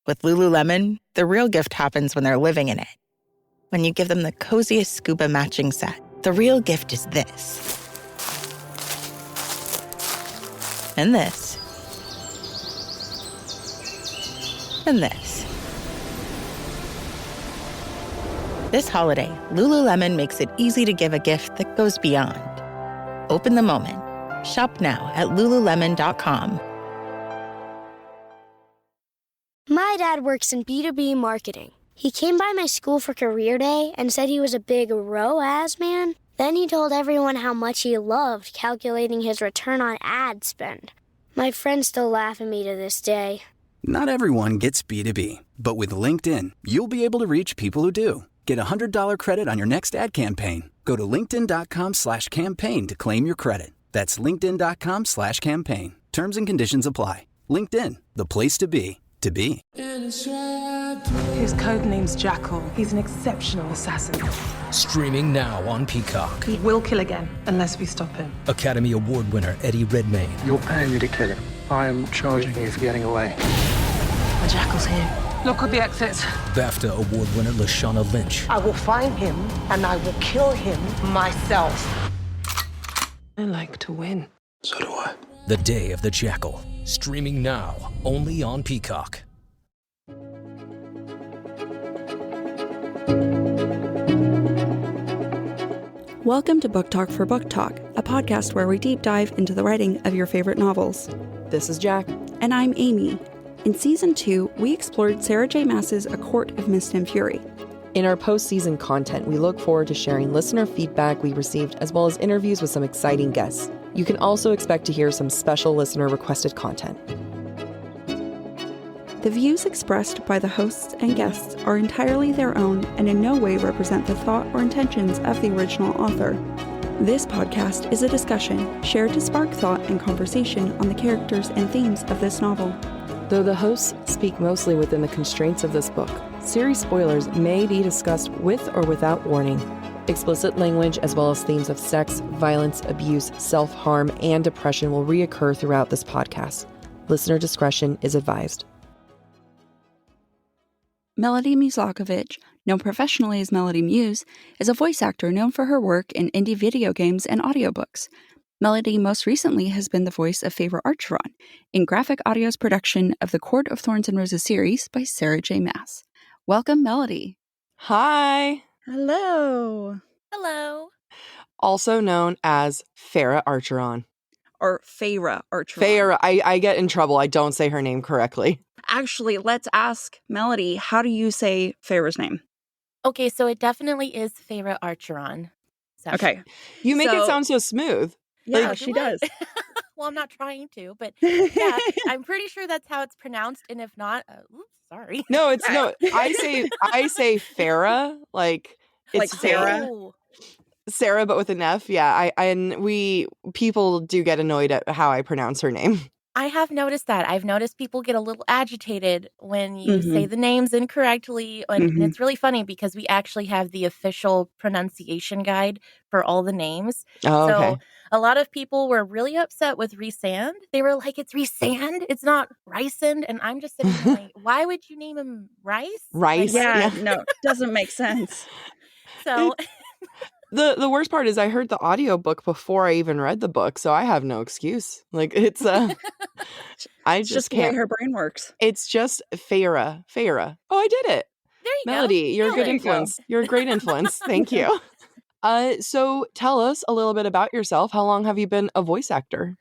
With Lululemon, the real gift happens when they're living in it. When you give them the coziest scuba matching set, the real gift is this. And this. And this. This holiday, Lululemon makes it easy to give a gift that goes beyond. Open the moment. Shop now at Lululemon.com. My dad works in B2B marketing. He came by my school for career day and said he was a big ROAS man. Then he told everyone how much he loved calculating his return on ad spend. My friends still laugh at me to this day. Not everyone gets B2B, but with LinkedIn, you'll be able to reach people who do. Get a $100 credit on your next ad campaign. Go to linkedin.com/campaign to claim your credit. That's linkedin.com/campaign. Terms and conditions apply. LinkedIn, the place to be, to be. His code name's Jackal. He's an exceptional assassin. Streaming now on Peacock. He will kill again, unless we stop him. Academy Award winner Eddie Redmayne. You're paying me to kill him. I am charging you for getting away. The Jackal's here. Look at the exits. BAFTA Award winner Lashana Lynch. I will find him, and I will kill him myself. I like to win. So do I. The Day of the Jackal. Streaming now, only on Peacock. Welcome to Book Talk for Book Talk, a podcast where we deep dive into the writing of your favorite novels. This is Jac. And I'm Amy. In Season 2, we explored Sarah J. Maas's A Court of Mist and Fury. In our post-season content, we look forward to sharing listener feedback we received as well as interviews with some exciting guests. You can also expect to hear some special listener-requested content. The views expressed by the hosts and guests are entirely their own and in no way represent the thought or intentions of the original author. This podcast is a discussion shared to spark thought and conversation on the characters and themes of this novel. Though the hosts speak mostly within the constraints of this book, series spoilers may be discussed with or without warning. Explicit language as well as themes of sex, violence, abuse, self-harm, and depression will reoccur throughout this podcast. Listener discretion is advised. Melody Muzljakovich, known professionally as Melody Muze, is a voice actor known for her work in indie video games and audiobooks. Melody most recently has been the voice of Feyre Archeron in Graphic Audio's production of the Court of Thorns and Roses series by Sarah J. Maas. Welcome, Melody. Hi! Hello. Hello. Also known as Feyre Archeron. Or Feyre Archeron. Feyre, I get in trouble. I don't say her name correctly. Actually, let's ask Melody, how do you say Feyre's name? Okay, so it definitely is Feyre Archeron. Okay. You make it sound so smooth. Yeah, Like, she does. Well, I'm not trying to, but yeah, I'm pretty sure that's how it's pronounced. And if not, oops, sorry. No, it's no. I say Feyre, like it's like Sarah. Sarah, but with an F. Yeah, people do get annoyed at how I pronounce her name. I have noticed that. I've noticed people get a little agitated when you say the names incorrectly. And it's really funny because we actually have the official pronunciation guide for all the names. Oh, so okay. A lot of people were really upset with Rhysand. They were like, it's Rhysand. It's not Rysand. And I'm just sitting there like, why would you name him Rice? Rice? Yeah, no, doesn't make sense. So... The worst part is I heard the audiobook before I even read the book, so I have no excuse. Like it's I just the can't. way her brain works. It's just Feyre. Oh, I did it. There you Melody, go. you're a good influence. You're a great influence. Thank you. So tell us a little bit about yourself. How long have you been a voice actor?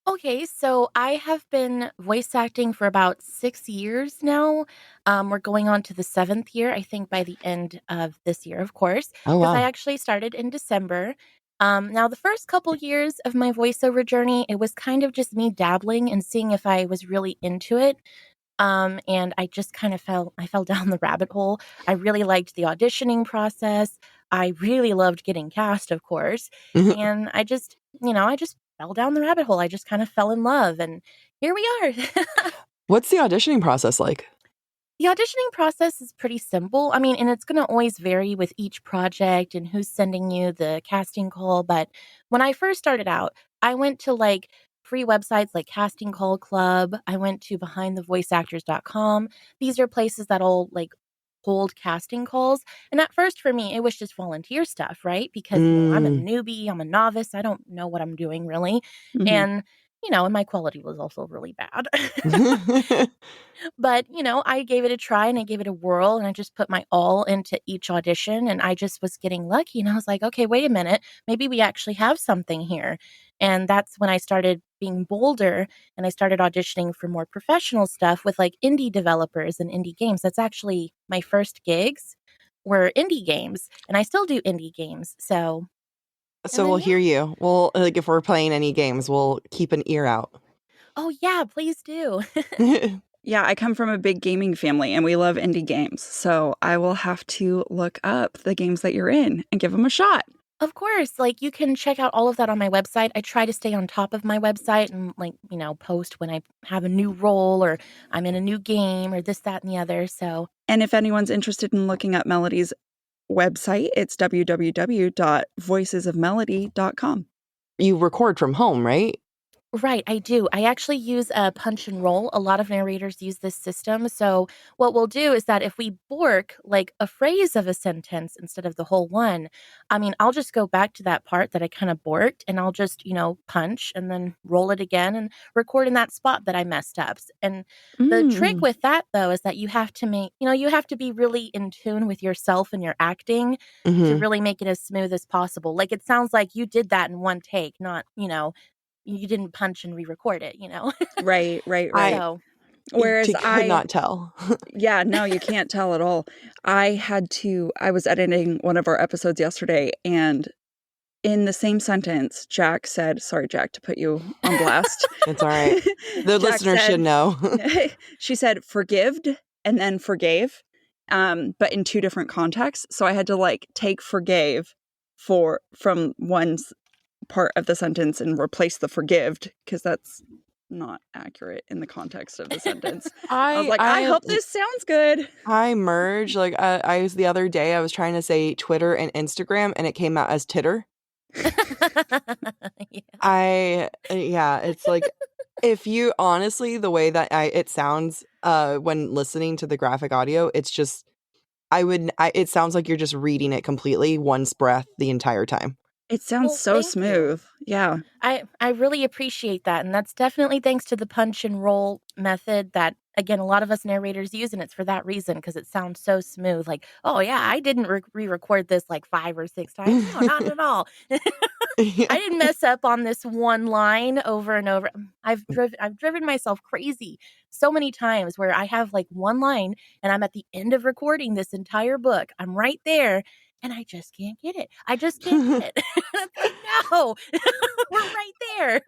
Okay, so I have been voice acting for about 6 years now. We're going on to the 7th year, I think, by the end of this year, of course. Oh, wow. Because I actually started in December. Now, the first couple years of my voiceover journey, it was kind of just me dabbling and seeing if I was really into it. And I just kind of fell down the rabbit hole. I really liked the auditioning process. I really loved getting cast, of course. And I just fell down the rabbit hole. I just kind of fell in love, and here we are. What's the auditioning process like? The auditioning process is pretty simple. I mean, and it's going to always vary with each project and who's sending you the casting call. But when I first started out, I went to like free websites like Casting Call Club. I went to behindthevoiceactors.com. These are places that'll like hold casting calls. And at first for me, it was just volunteer stuff, right? Because, I'm a newbie, I'm a novice, I don't know what I'm doing really. And, and my quality was also really bad. But, I gave it a try and I gave it a whirl and I just put my all into each audition and I just was getting lucky. And I was like, okay, wait a minute. Maybe we actually have something here. And that's when I started being bolder and I started auditioning for more professional stuff with like indie developers and indie games. That's actually my first gigs were indie games and I still do indie games. So we'll hear you. We'll like if we're playing any games, we'll keep an ear out. Oh yeah, please do. Yeah, I come from a big gaming family and we love indie games. So I will have to look up the games that you're in and give them a shot. Of course, like you can check out all of that on my website. I try to stay on top of my website and like, post when I have a new role or I'm in a new game or this, that, and the other. So, and if anyone's interested in looking up Melody's website, it's www.voicesofmelody.com. You record from home, right? Right, I do. I actually use a punch and roll. A lot of narrators use this system. So what we'll do is that if we bork like a phrase of a sentence instead of the whole one, I'll just go back to that part that I kind of borked and I'll just, punch and then roll it again and record in that spot that I messed up. And the trick with that, though, is that you have to you have to be really in tune with yourself and your acting to really make it as smooth as possible. Like it sounds like you did that in one take, not, you didn't punch and re-record it, Right. So, whereas I could not tell. Yeah, no, you can't tell at all. I was editing one of our episodes yesterday and in the same sentence, Jac said, sorry, Jac, to put you on blast. It's all right. The listener should know. She said forgived and then forgave, but in two different contexts. So I had to like take forgave from one's part of the sentence and replace the forgived because that's not accurate in the context of the sentence. I was like, I hope this sounds good. I merge like I was the other day. I was trying to say Twitter and Instagram, and it came out as titter. It's like if you honestly the way that it sounds when listening to the graphic audio, it's just it sounds like you're just reading it completely, one's breath the entire time. It sounds so smooth. Yeah. I really appreciate that. And that's definitely thanks to the punch and roll method that, again, a lot of us narrators use. And it's for that reason, because it sounds so smooth. Like, oh, yeah, I didn't re-record this like 5 or 6 times. No, not at all. I didn't mess up on this one line over and over. I've driven myself crazy so many times where I have like one line and I'm at the end of recording this entire book. I'm right there. And I just can't get it. I just can't get it. Like, no, we're right there.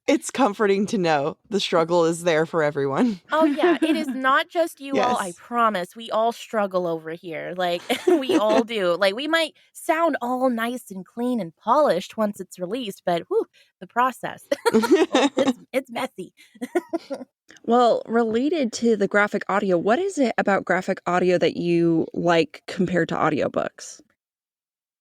It's comforting to know the struggle is there for everyone. Oh, yeah. It is not just you Yes. all. I promise. We all struggle over here. Like, we all do. Like, we might sound all nice and clean and polished once it's released, but the process, it's messy. Well, related to the graphic audio, what is it about graphic audio that you like compared to audiobooks?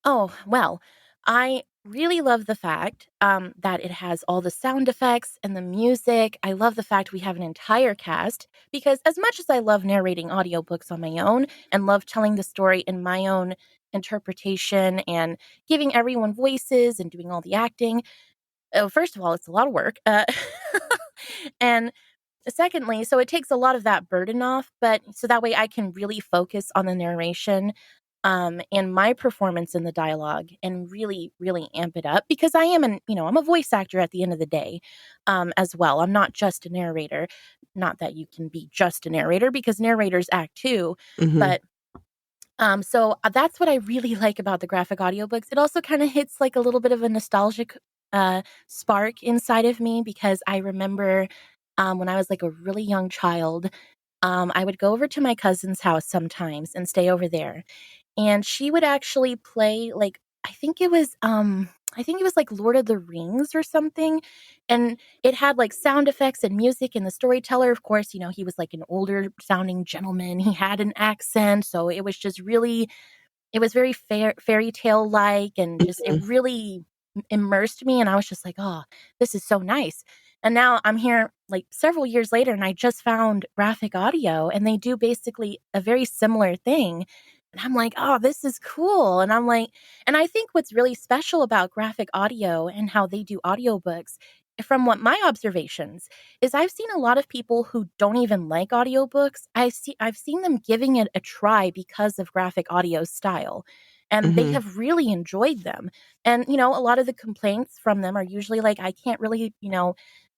Oh, well, I really love the fact that it has all the sound effects and the music. I love the fact we have an entire cast because as much as I love narrating audiobooks on my own and love telling the story in my own interpretation and giving everyone voices and doing all the acting, first of all, it's a lot of work. And secondly, so it takes a lot of that burden off, but so that way I can really focus on the narration and my performance in the dialogue and really, really amp it up because I am I'm a voice actor at the end of the day as well. I'm not just a narrator. Not that you can be just a narrator because narrators act too. But so that's what I really like about the graphic audiobooks. It also kind of hits like a little bit of a nostalgic spark inside of me because I remember when I was like a really young child, I would go over to my cousin's house sometimes and stay over there. And she would actually play like I think it was like Lord of the Rings or something. And it had like sound effects and music and the storyteller, of course, he was like an older sounding gentleman. He had an accent. So it was just really, it was very fairy tale like and just it really immersed me. And I was just like, oh, this is so nice. And now I'm here like several years later, and I just found graphic audio, and they do basically a very similar thing. And I'm like, oh, this is cool. And I'm like, and I think what's really special about graphic audio and how they do audiobooks, from what my observations, is I've seen a lot of people who don't even like audiobooks. I've seen them giving it a try because of graphic audio style. And they have really enjoyed them. And, a lot of the complaints from them are usually like, I can't really,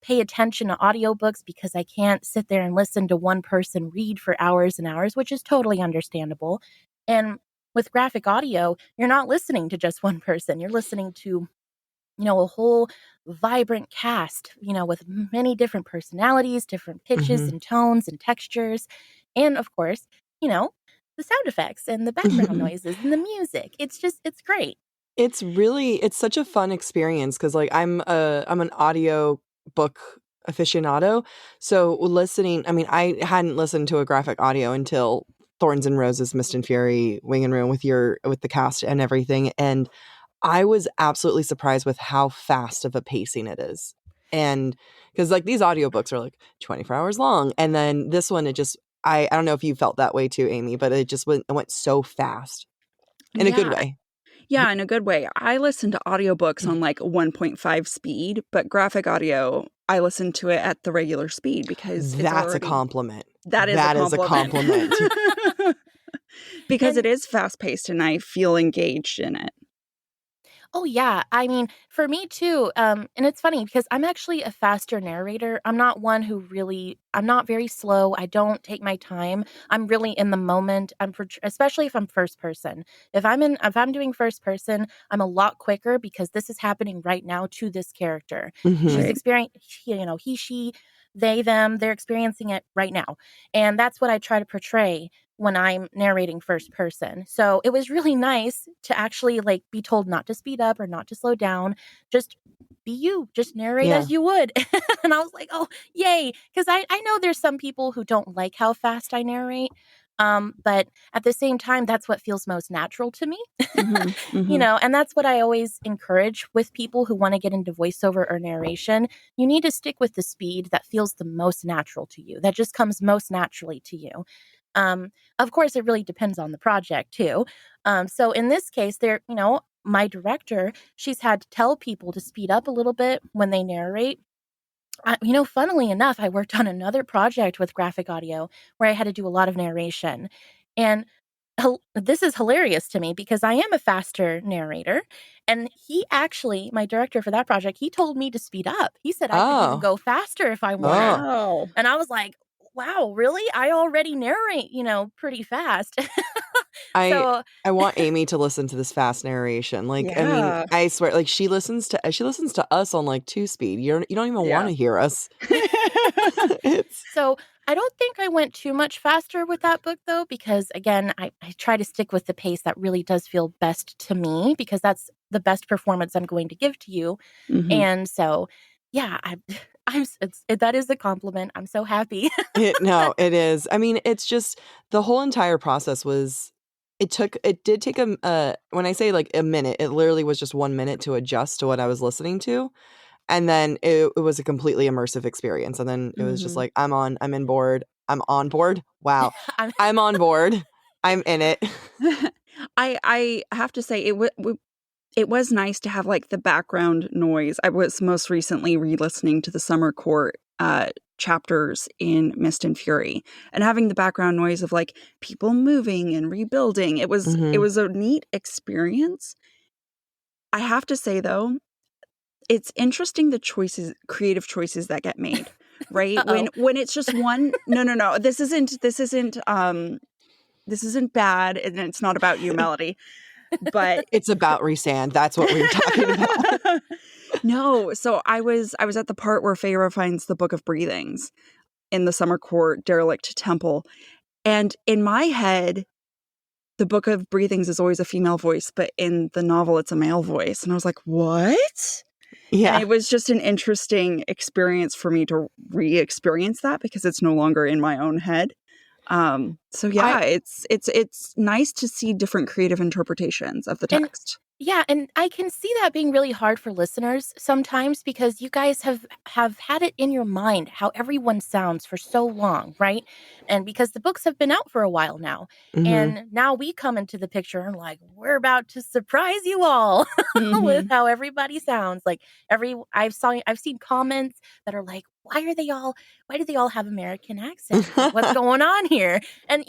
pay attention to audiobooks because I can't sit there and listen to one person read for hours and hours, which is totally understandable. And with graphic audio, you're not listening to just one person. You're listening to, a whole vibrant cast, with many different personalities, different pitches and tones and textures. And of course, the sound effects and the background noises and the music. It's great. It's such a fun experience because like I'm an audio book aficionado. So listening, I mean, I hadn't listened to a graphic audio until Thorns and Roses, Mist and Fury, Wing and Ruin with the cast and everything. And I was absolutely surprised with how fast of a pacing it is. And because like these audiobooks are like 24 hours long. And then this one, I don't know if you felt that way too, Amy, but it went so fast in a good way. Yeah, in a good way. I listen to audiobooks on like 1.5 speed, but graphic audio, I listen to it at the regular speed because that's a compliment. That is a compliment. Because it is fast paced and I feel engaged in it. Oh, yeah. I mean, for me too. And it's funny because I'm actually a faster narrator. I'm not one I'm not very slow. I don't take my time. I'm really in the moment. Especially if I'm first person. If I'm doing first person, I'm a lot quicker because this is happening right now to this character. She's experiencing, he, she, they, them, they're experiencing it right now. And that's what I try to portray when I'm narrating first person. So it was really nice to actually like be told not to speed up or not to slow down. Just be you. Just narrate as you would. And I was like, oh, yay. Because I know there's some people who don't like how fast I narrate. But at the same time, that's what feels most natural to me. And that's what I always encourage with people who want to get into voiceover or narration. You need to stick with the speed that feels the most natural to you, that just comes most naturally to you. Of course, it really depends on the project too. So in this case, my director, she's had to tell people to speed up a little bit when they narrate. Funnily enough, I worked on another project with graphic audio where I had to do a lot of narration. And this is hilarious to me because I am a faster narrator. And my director for that project, he told me to speed up. He said I could even go faster if I wanted. Oh. And I was like, wow, really? I already narrate, pretty fast. I want Amy to listen to this fast narration. Like, I mean, I swear, like she listens to us on like 2 speed. You don't even want to hear us. So I don't think I went too much faster with that book though, because again, I try to stick with the pace that really does feel best to me because that's the best performance I'm going to give to you. And so, yeah, that is a compliment. I'm so happy. It is. I mean, it's just the whole entire process it did take when I say like a minute, it literally was just 1 minute to adjust to what I was listening to. And then it was a completely immersive experience. And then it was just like, I'm on board. Wow. I'm on board. I'm in it. I have to say it was nice to have like the background noise. I was most recently re-listening to the Summer Court chapters in Mist and Fury and having the background noise of like people moving and rebuilding. It was a neat experience. I have to say though, it's interesting the creative choices that get made, right? When it's just one no. This isn't bad and it's not about you, Melody. But it's about Rhysand. That's what we were talking about. No, so I was at the part where Feyre finds the Book of Breathings in the Summer Court derelict temple. And in my head, the Book of Breathings is always a female voice, but in the novel it's a male voice. And I was like, what? Yeah. And it was just an interesting experience for me to re-experience that because it's no longer in my own head. So yeah, it's nice to see different creative interpretations of the text. Yeah, and I can see that being really hard for listeners sometimes because you guys have had it in your mind how everyone sounds for so long, right? And because the books have been out for a while now. Mhm. And now we come into the picture and like, we're about to surprise you all with Mhm. how everybody sounds. Like I've seen comments that are like, why do they all have American accents? Like, what's going on here? And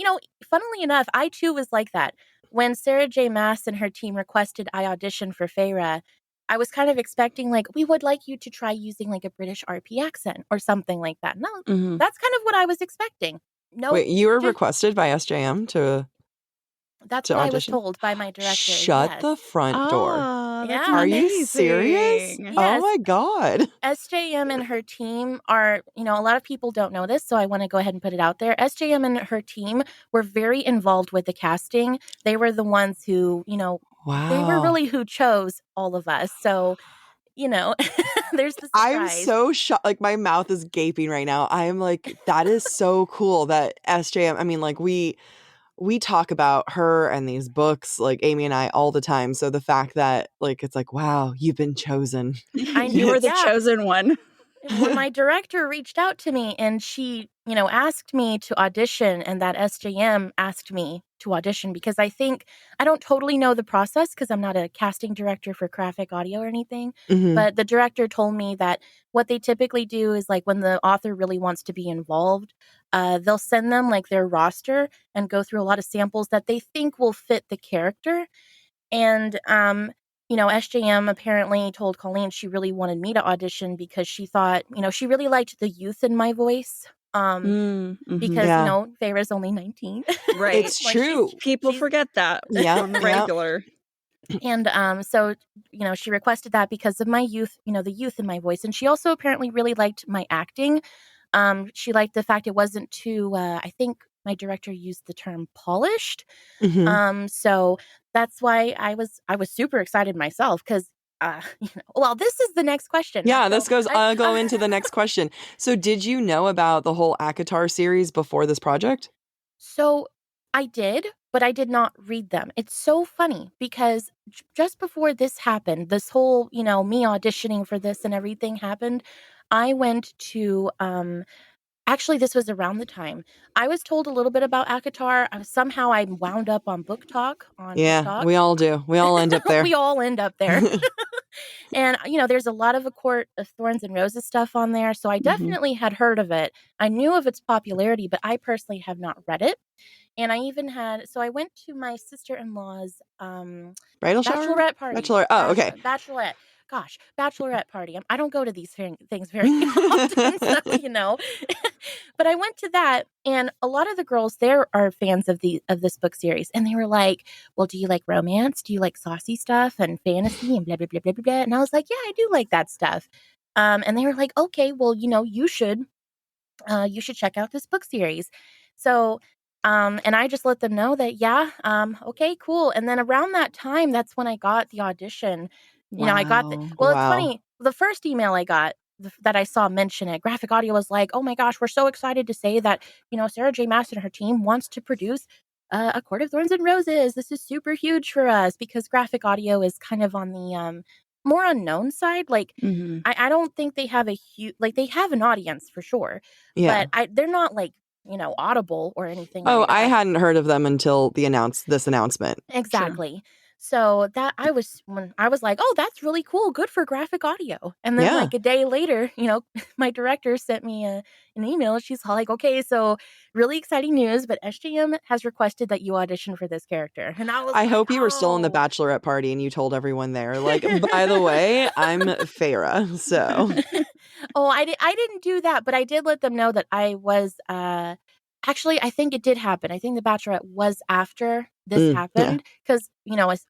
funnily enough, I too was like that. When Sarah J. Maas and her team requested I audition for Feyre, I was kind of expecting, like, we would like you to try using, like, a British RP accent or something like that. No, Mhm. that's kind of what I was expecting. No, Wait, you were just requested by SJM that's to what I was audition? told by my director. Shut Yes. the front door. Oh, that's Yeah. Are you serious? amazing. Oh Yes. my god. SJM and her team are, a lot of people don't know this, so I want to go ahead and put it out there. SJM and her team were very involved with the casting. They were the ones who, they were Wow. really who chose all of us. So, there's the I'm surprise. so shocked. Like, my mouth is gaping right now. I am like, that is so cool that SJM, I mean, like, we talk about her and these books, like Amy and I, all the time. So the fact that, like, it's like, wow, you've been chosen. You were the Yeah. chosen one. When my director reached out to me and she, asked me to audition, and that SJM asked me to audition because I don't totally know the process because I'm not a casting director for graphic audio or anything. Mhm. But the director told me that what they typically do is like when the author really wants to be involved, they'll send them like their roster and go through a lot of samples that they think will fit the character. And, SJM apparently told Colleen she really wanted me to audition because she thought, she really liked the youth in my voice. Because, Yeah. Feyre's only 19. Right. It's Like, true. People she's forget that Yeah, on the yeah. regular. and so, she requested that because of my youth, the youth in my voice. And she also apparently really liked my acting. She liked the fact it wasn't too, I think my director used the term polished. Mhm. So that's why I was super excited myself because, well, this is the next question. Yeah, So this goes. I'll go into the next question. So, did you know about the whole ACOTAR series before this project? So I did, but I did not read them. It's so funny because just before this happened, this whole, me auditioning for this and everything happened, I went to, actually, this was around the time. I was told a little bit about ACOTAR. Somehow I wound up on Book Talk on Yeah, TikTok. we all do. We all end up there. We all end up there. And, there's a lot of A Court of Thorns and Roses stuff on there. So I definitely had heard of it. I knew of its popularity, but I personally have not read it. And I even so I went to my sister-in-law's Bridal shower? bachelorette party. Bachelor. Oh, okay. Bachelorette. Gosh, bachelorette party. I don't go to these things very often, so, but I went to that, and a lot of the girls there are fans of this book series, and they were like, "Well, do you like romance? Do you like saucy stuff and fantasy and blah blah blah blah blah?" blah? And I was like, "Yeah, I do like that stuff." And they were like, "Okay, well, you should check out this book series." So, and I just let them know that, yeah, okay, cool. And then around that time, that's when I got the audition. I got well, it's Wow. funny. The first email I got that I saw mention it, Graphic Audio was like, "Oh my gosh, we're so excited to say that, Sarah J. Maas and her team wants to produce A Court of Thorns and Roses. This is super huge for us," because Graphic Audio is kind of on the more unknown side. Like, I don't think they have a huge, like, they have an audience for sure, Yeah. but they're not like, Audible or anything Oh, like I that. hadn't heard of them until this announcement. Exactly. So that when I was like, "Oh, that's really cool. Good for Graphic Audio." And then Yeah. like a day later, my director sent me an email. She's like, "Okay, so really exciting news, but SJM has requested that you audition for this character." And I was I like, hope you were still in the "Oh." bachelorette party and you told everyone there, like, by the way, I'm Feyre. So, Oh, I didn't do that, but I did let them know that I was actually, I think it did happen. I think the Bachelorette was after this yeah. happened because,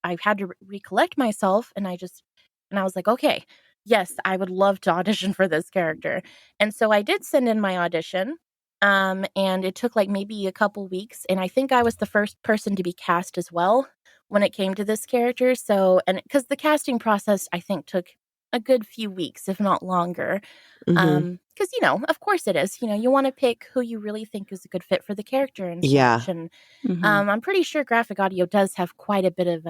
I had to recollect myself, and I was like, "Okay, yes, I would love to audition for this character." And so I did send in my audition. And it took like maybe a couple weeks, and I think I was the first person to be cast as well when it came to this character. So, and because the casting process, I think, took a good few weeks, if not longer. Mhm. Because, of course it is. You want to pick who you really think is a good fit for the character and Yeah. such. And I'm pretty sure Graphic Audio does have quite a bit of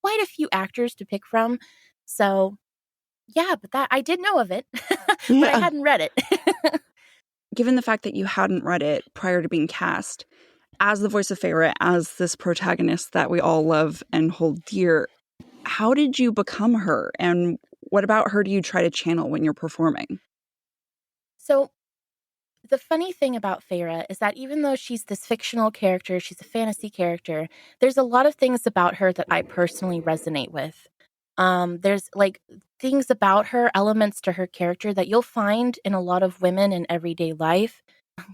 quite a few actors to pick from. So yeah, but that I did know of it, but I hadn't read it. Given the fact that you hadn't read it prior to being cast, as the voice of Feyre, as this protagonist that we all love and hold dear, how did you become her? And what about her do you try to channel when you're performing? So the funny thing about Feyre is that even though she's this fictional character, she's a fantasy character, there's a lot of things about her that I personally resonate with. There's like things about her, elements to her character that you'll find in a lot of women in everyday life.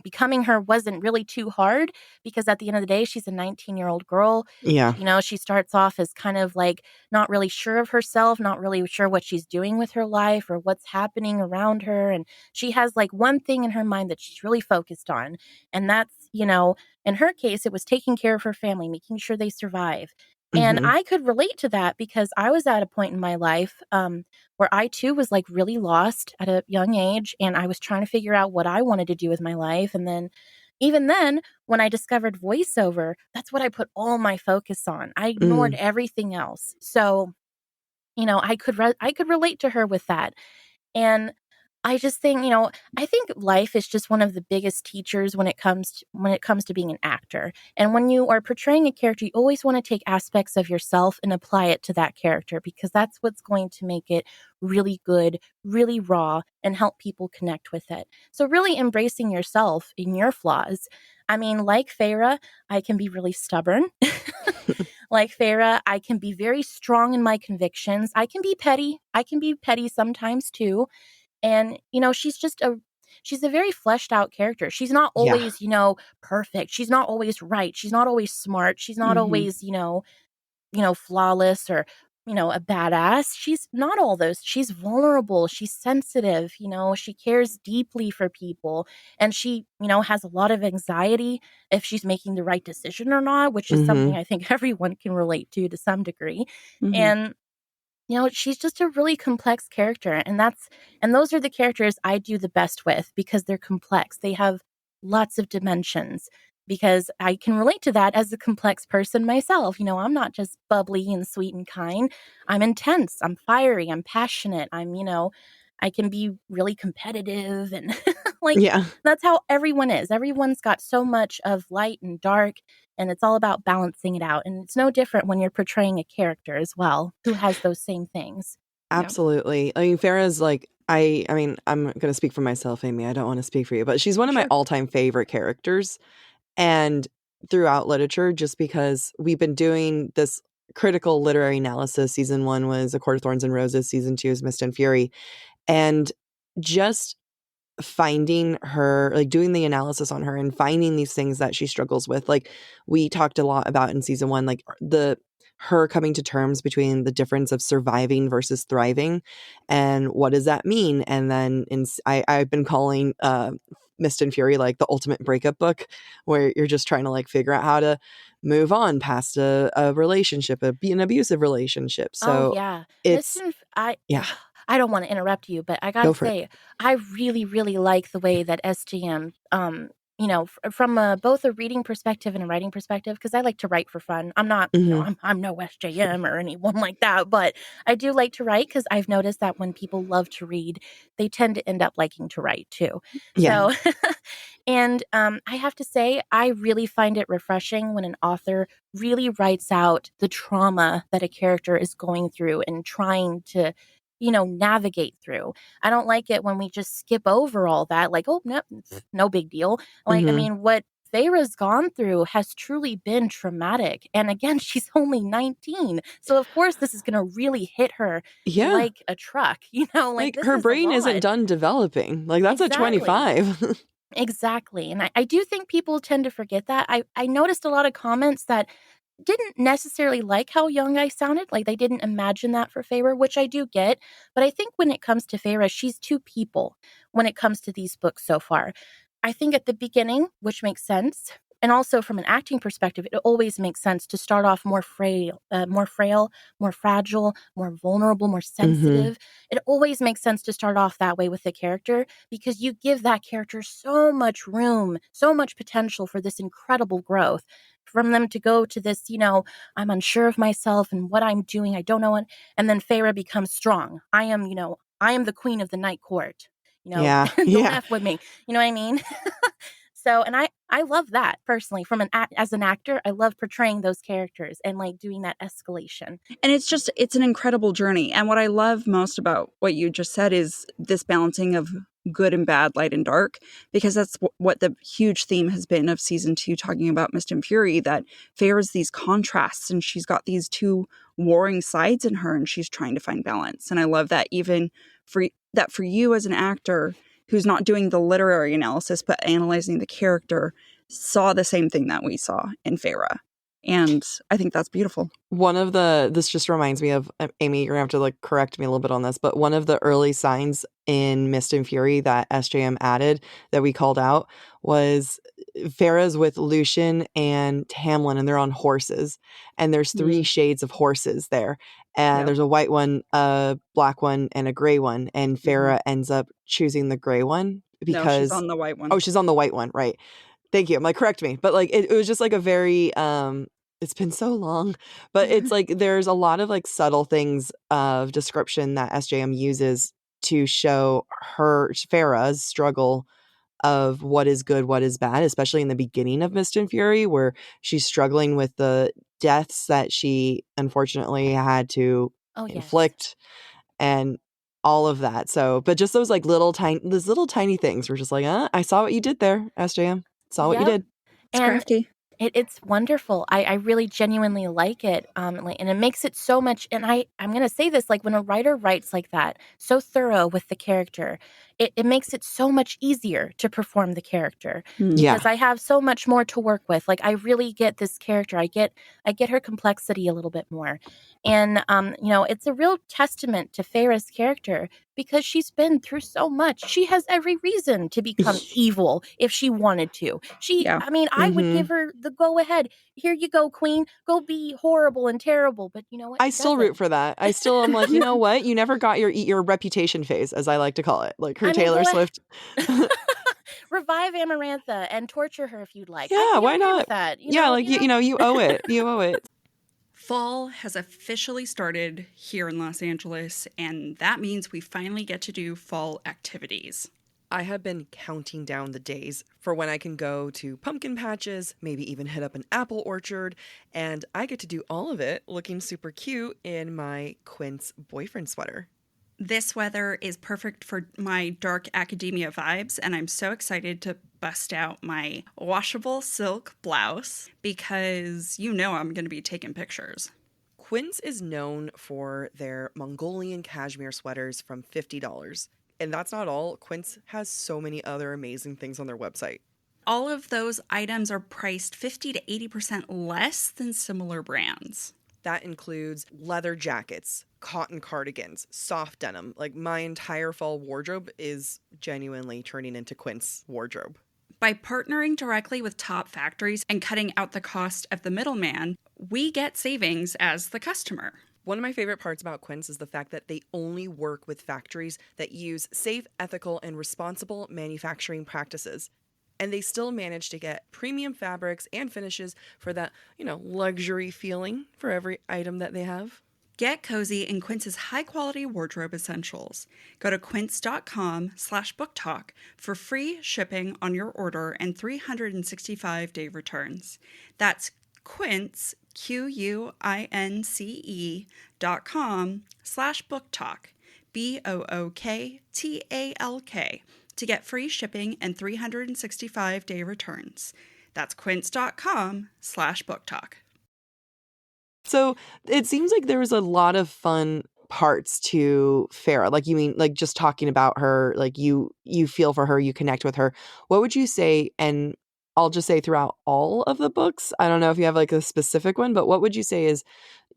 Becoming her wasn't really too hard because at the end of the day, she's a 19-year-old girl. Yeah. You know, she starts off as kind of like not really sure of herself, not really sure what she's doing with her life or what's happening around her. And she has like one thing in her mind that she's really focused on. And that's, you know, in her case, it was taking care of her family, making sure they survive. And Mhm. I could relate to that because I was at a point in my life where I too was like really lost at a young age and I was trying to figure out what I wanted to do with my life. And then, even then, when I discovered voiceover, that's what I put all my focus on. I ignored Mm. everything else. So, you know, I could relate to her with that. And I just think, you know, I think life is just one of the biggest teachers when it comes to being an actor. And when you are portraying a character, you always want to take aspects of yourself and apply it to that character because that's what's going to make it really good, really raw, and help people connect with it. So really embracing yourself in your flaws. I mean, like Feyre, I can be really stubborn. Like Feyre, I can be very strong in my convictions. I can be petty. I can be petty sometimes too. And, you know, she's a very fleshed out character. She's not Yeah. always, you know, perfect. She's not always right. She's not always smart. She's not Mhm. always, flawless or, you know, a badass. She's not all those. She's vulnerable. She's sensitive. You know, she cares deeply for people. And she, you know, has a lot of anxiety if she's making the right decision or not, which is something Mhm. I think everyone can relate to some degree. Mhm. And you know, she's just a really complex character, and those are the characters I do the best with because they're complex. They have lots of dimensions because I can relate to that as a complex person myself. You know, I'm not just bubbly and sweet and kind. I'm intense, I'm fiery, I'm passionate. I can be really competitive and like Yeah. that's how everyone is. Everyone's got so much of light and dark and it's all about balancing it out. And it's no different when you're portraying a character as well who has those same things. Absolutely. I mean, Farrah's like, I mean, I'm going to speak for myself, Amy. I don't want to speak for you, but she's one of my Sure. all-time favorite characters. And throughout literature, just because we've been doing this critical literary analysis, season 1 was A Court of Thorns and Roses, season 2 is Mist and Fury. And just finding her, like doing the analysis on her and finding these things that she struggles with. Like we talked a lot about in season 1, like her coming to terms between the difference of surviving versus thriving and what does that mean. And then I've been calling Mist and Fury like the ultimate breakup book where you're just trying to like figure out how to move on past a relationship, an abusive relationship. Oh So yeah. it's yeah, I don't want to interrupt you, but I got go to for it. say I really really like the way that SGM from both a reading perspective and a writing perspective because I like to write for fun. I'm not, Mhm. I'm no SJM or anyone like that, but I do like to write because I've noticed that when people love to read, they tend to end up liking to write too. Yeah. So and I have to say, I really find it refreshing when an author really writes out the trauma that a character is going through and trying to, navigate through. I don't like it when we just skip over all that, like, oh, no, no big deal. Like, I Mhm. mean, what Feyre's gone through has truly been traumatic. And again, she's only 19. So, of course, this is going to really hit her Yeah. like a truck, like Like, this her is a brain isn't lot. done developing. Like, that's at Exactly. 25. Exactly. And I do think people tend to forget that. I noticed a lot of comments that didn't necessarily like how young I sounded. Like they didn't imagine that for Feyre, which I do get. But I think when it comes to Feyre, she's two people when it comes to these books so far. I think at the beginning, which makes sense, And also from an acting perspective, it always makes sense to start off more frail, more fragile, more vulnerable, more sensitive. It always makes sense to start off that way with the character because you give that character so much room, so much potential for this incredible growth. From them to go to this, I'm unsure of myself and what I'm doing. I don't know what. And then Feyre becomes strong. I am the queen of the night court. Yeah. Don't Yeah. F with me. You know what I mean? So, and I love that personally as an actor. I love portraying those characters and like doing that escalation. And it's an incredible journey. And what I love most about what you just said is this balancing of good and bad, light and dark, because that's what the huge theme has been of season 2, talking about Mist and Fury, that Feyre's these contrasts and she's got these two warring sides in her and she's trying to find balance. And I love that even for you as an actor who's not doing the literary analysis but analyzing the character, saw the same thing that we saw in Feyre. And I think that's beautiful. This just reminds me of, Amy, you're gonna have to like correct me a little bit on this, but one of the early signs in Mist and Fury that SJM added that we called out was Feyre's with Lucian and Tamlin, and they're on horses, and there's 3 shades of horses there, and there's a white one, a black one, and a gray one, and Feyre ends up choosing the gray one because no, she's on the white one. Oh, she's on the white one, right? Thank you. I'm like, correct me. But like, it was just like a very, it's been so long, but it's like, there's a lot of like subtle things of description that SJM uses to show Feyre's struggle of what is good, what is bad, especially in the beginning of Mist and Fury, where she's struggling with the deaths that she unfortunately had to inflict and all of that. So, but just those like little tiny things were just like, I saw what you did there, SJM. Saw what you did. It's crafty. It's wonderful. I really genuinely like it. And it makes it so much. And I'm going to say this, like when a writer writes like that, so thorough with the character, it makes it so much easier to perform the character because I have so much more to work with. Like I really get this character. I get her complexity a little bit more. And, it's a real testament to Feyre's character because she's been through so much. She has every reason to become evil if she wanted to. I would give her the go ahead. Here you go, queen. Go be horrible and terrible. But you know what? I still root for that. I still am like, you know what? You never got your reputation phase, as I like to call it. Like her Taylor Swift. Revive Amarantha and torture her if you'd like. Yeah, why not? With that. You owe it. You owe it. Fall has officially started here in Los Angeles, and that means we finally get to do fall activities. I have been counting down the days for when I can go to pumpkin patches, maybe even hit up an apple orchard, and I get to do all of it looking super cute in my Quince boyfriend sweater. This weather is perfect for my dark academia vibes, and I'm so excited to bust out my washable silk blouse because I'm going to be taking pictures. Quince is known for their Mongolian cashmere sweaters from $50. And that's not all. Quince has so many other amazing things on their website. All of those items are priced 50 to 80% less than similar brands. That includes leather jackets, cotton cardigans, soft denim. Like my entire fall wardrobe is genuinely turning into Quince wardrobe. By partnering directly with top factories and cutting out the cost of the middleman, we get savings as the customer. One of my favorite parts about Quince is the fact that they only work with factories that use safe, ethical, and responsible manufacturing practices. And they still manage to get premium fabrics and finishes for that, luxury feeling for every item that they have. Get cozy in Quince's high-quality wardrobe essentials. Go to quince.com/booktalk for free shipping on your order and 365-day returns. That's Quince, QUINCE.com/booktalk, BOOKTALK, to get free shipping and 365-day returns. That's quince.com/booktalk. So it seems like there was a lot of fun parts to Feyre. Like, you mean, like just talking about her, like you feel for her, you connect with her. What would you say, and I'll just say throughout all of the books, I don't know if you have like a specific one, but what would you say is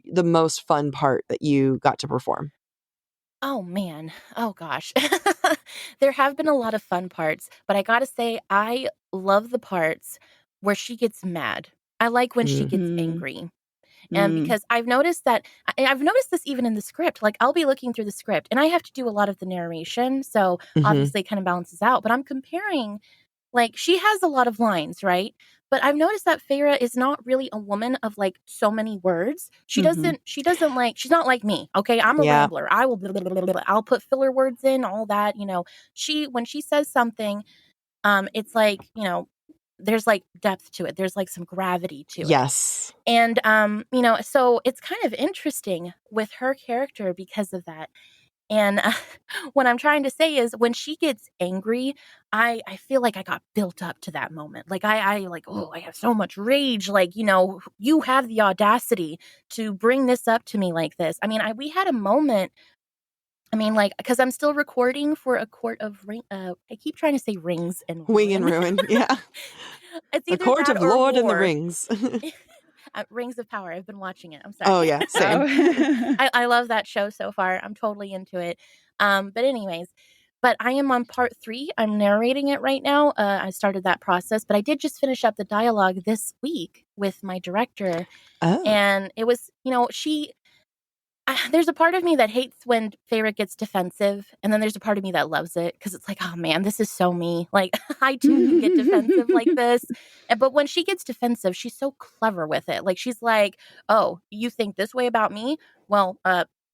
the most fun part that you got to perform? Oh, man. Oh, gosh. There have been a lot of fun parts, but I gotta say, I love the parts where she gets mad. I like when she gets angry. And because I've noticed this even in the script. Like, I'll be looking through the script and I have to do a lot of the narration. So obviously it kind of balances out. But I'm comparing, like, she has a lot of lines, right? But I've noticed that Feyre is not really a woman of like so many words. She doesn't like, she's not like me. Okay. I'm a rambler. I will, blah, blah, blah, blah, blah. I'll put filler words in, all that, you know. When she says something, it's like, you know, there's like depth to it. There's like some gravity to it. Yes. And, you know, so it's kind of interesting with her character because of that. And what I'm trying to say is when she gets angry, I feel like I got built up to that moment. Like I like, oh, I have so much rage. Like, you know, you have the audacity to bring this up to me like this. I mean, we had a moment. I mean, like, because I'm still recording for a court of ring. I keep trying to say rings and Wing and ruin. Yeah. It's A either Court that of or Lord and the war. Rings. Rings of Power. I've been watching it. I'm sorry. Oh yeah, same. I love that show so far. I'm totally into it. But anyways, I am on part 3. I'm narrating it right now. I started that process, but I did just finish up the dialogue this week with my director. Oh. And it was, you know, there's a part of me that hates when Feyre gets defensive, and then there's a part of me that loves it because it's like, oh man, this is so me. Like, I too can get defensive like this. But when she gets defensive, she's so clever with it. Like, she's like, oh, you think this way about me? Well,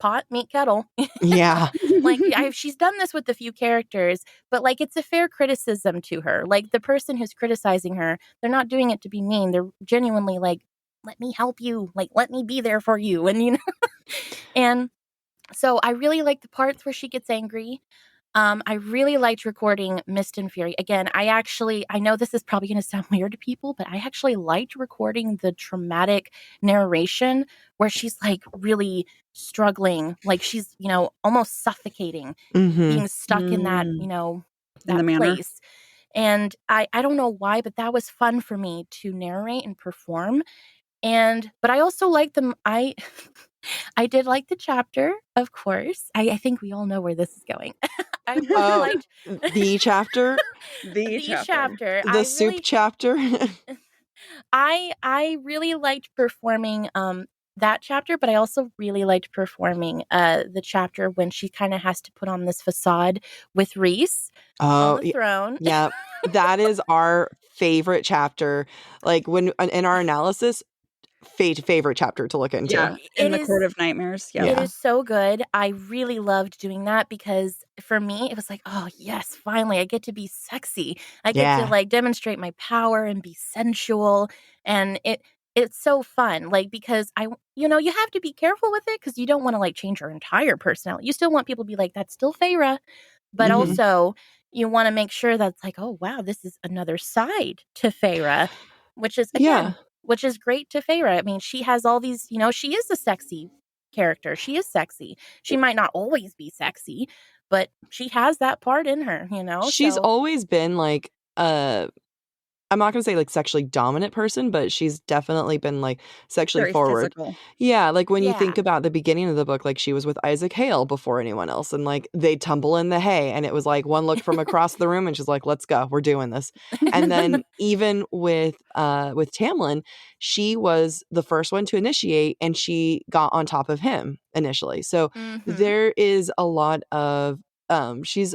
pot, meet kettle. Yeah. Like, she's done this with a few characters, but like, it's a fair criticism to her. Like, the person who's criticizing her, they're not doing it to be mean. They're genuinely like, let me help you. Like, let me be there for you. And, you know, and so I really like the parts where she gets angry. I really liked recording Mist and Fury. Again, I know this is probably going to sound weird to people, but I actually liked recording the traumatic narration where she's like really struggling, like she's, you know, almost suffocating, being stuck in that, you know, that in the place. And I don't know why, but that was fun for me to narrate and perform. But I also like them. I did like the chapter, of course. I think we all know where this is going. I really liked the chapter. The chapter. The soup chapter. I really liked performing that chapter, but I also really liked performing the chapter when she kind of has to put on this facade with Rhys on the throne. Yeah, that is our favorite chapter. Like, when in our analysis, favorite chapter to look into. Yeah, in the Court of Nightmares. Yeah. It is so good. I really loved doing that because for me, it was like, oh, yes, finally, I get to be sexy. I get to like demonstrate my power and be sensual. And it's so fun. Like, because you know, you have to be careful with it because you don't want to like change her entire personality. You still want people to be like, that's still Feyre. But also you want to make sure that's like, oh, wow, this is another side to Feyre, which is, again, which is great to Feyre. I mean, she has all these, you know, she is a sexy character. She is sexy. She might not always be sexy, but she has that part in her, you know? She's always been like, I'm not going to say like sexually dominant person, but she's definitely been like sexually very forward. Physical. Yeah. Like when you think about the beginning of the book, like she was with Isaac Hale before anyone else, and like they tumble in the hay, and it was like one look from across the room and she's like, let's go, we're doing this. And then even with Tamlin, she was the first one to initiate and she got on top of him initially. So there is a lot of, she's,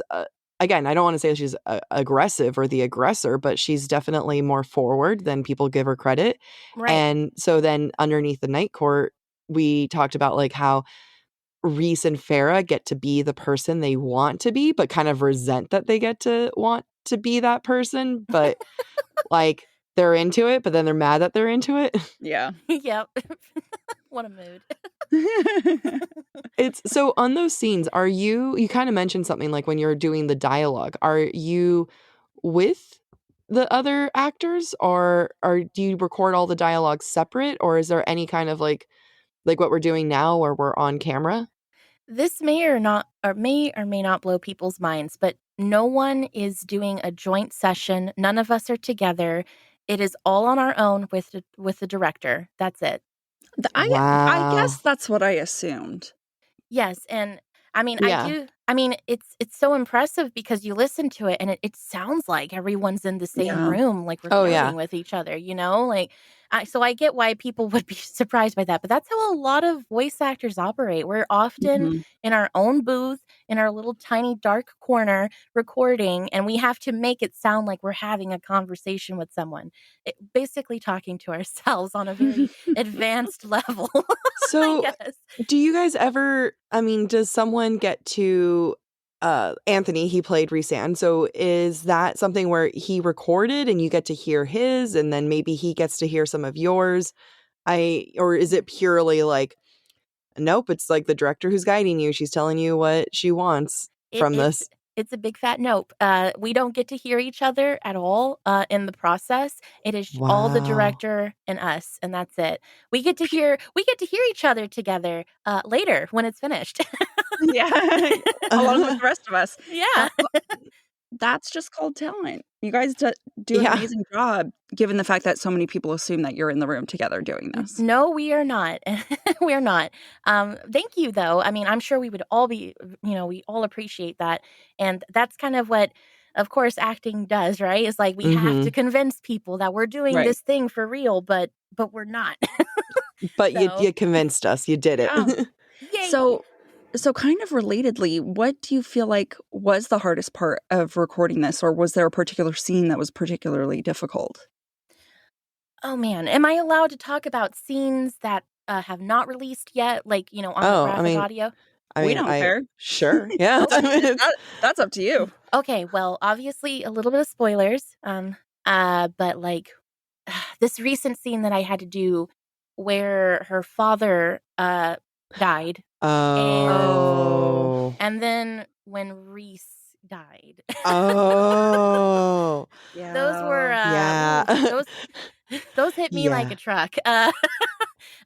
again, I don't want to say she's aggressive or the aggressor, but she's definitely more forward than people give her credit. Right. And so then underneath the Night Court, we talked about like how Rhys and Feyre get to be the person they want to be, but kind of resent that they get to want to be that person. But like they're into it, but then they're mad that they're into it. Yeah. Yep. What a mood. It's so on those scenes, are you kind of mentioned something like when you're doing the dialogue, are you with the other actors or do you record all the dialogue separate, or is there any kind of like what we're doing now where we're on camera? This may or may not blow people's minds, but no one is doing a joint session. None of us are together. It is all on our own with the director. That's it. I guess that's what I assumed. Yes, and I mean, Yeah. I mean, it's so impressive because you listen to it and it sounds like everyone's in the same Yeah. room, like Oh, yeah. recording with each other, like so I get why people would be surprised by that, but that's how a lot of voice actors operate. We're often Mhm. in our own booth, in our little tiny dark corner recording, and we have to make it sound like we're having a conversation with someone. Basically talking to ourselves on a very advanced level, I So, guess. do you guys ever, I mean, does someone get to Anthony, he played Rhysand. So is that something where he recorded and you get to hear his and then maybe he gets to hear some of yours? Or is it purely like, nope, it's like the director who's guiding you. She's telling you what she wants It from this. it's a big fat nope. We don't get to hear each other at all in the process. It is all the Wow. director and us, and that's it. We get to hear each other together later when it's finished. Yeah, along with the rest of us. Yeah. That's just called talent. You guys do an Yeah. amazing job, given the fact that so many people assume that you're in the room together doing this. No, we are not. We are not. Thank you, though. I mean, I'm sure we would all be, we all appreciate that. And that's kind of what, of course, acting does, right? It's like we have to Mhm. convince people that we're doing Right. this thing for real, but we're not. But you So, convinced us. You did it. Yeah. yay. So kind of relatedly, what do you feel like was the hardest part of recording this, or was there a particular scene that was particularly difficult? Oh, man. Am I allowed to talk about scenes that have not released yet? Like, on the Oh, graphic audio? We don't care. Sure. Yeah. That's up to you. Okay, well, obviously a little bit of spoilers. But like this recent scene that I had to do where her father died. Oh. And then when Rhys died. Oh. Yeah. Those were Yeah. those hit me like Yeah. a truck.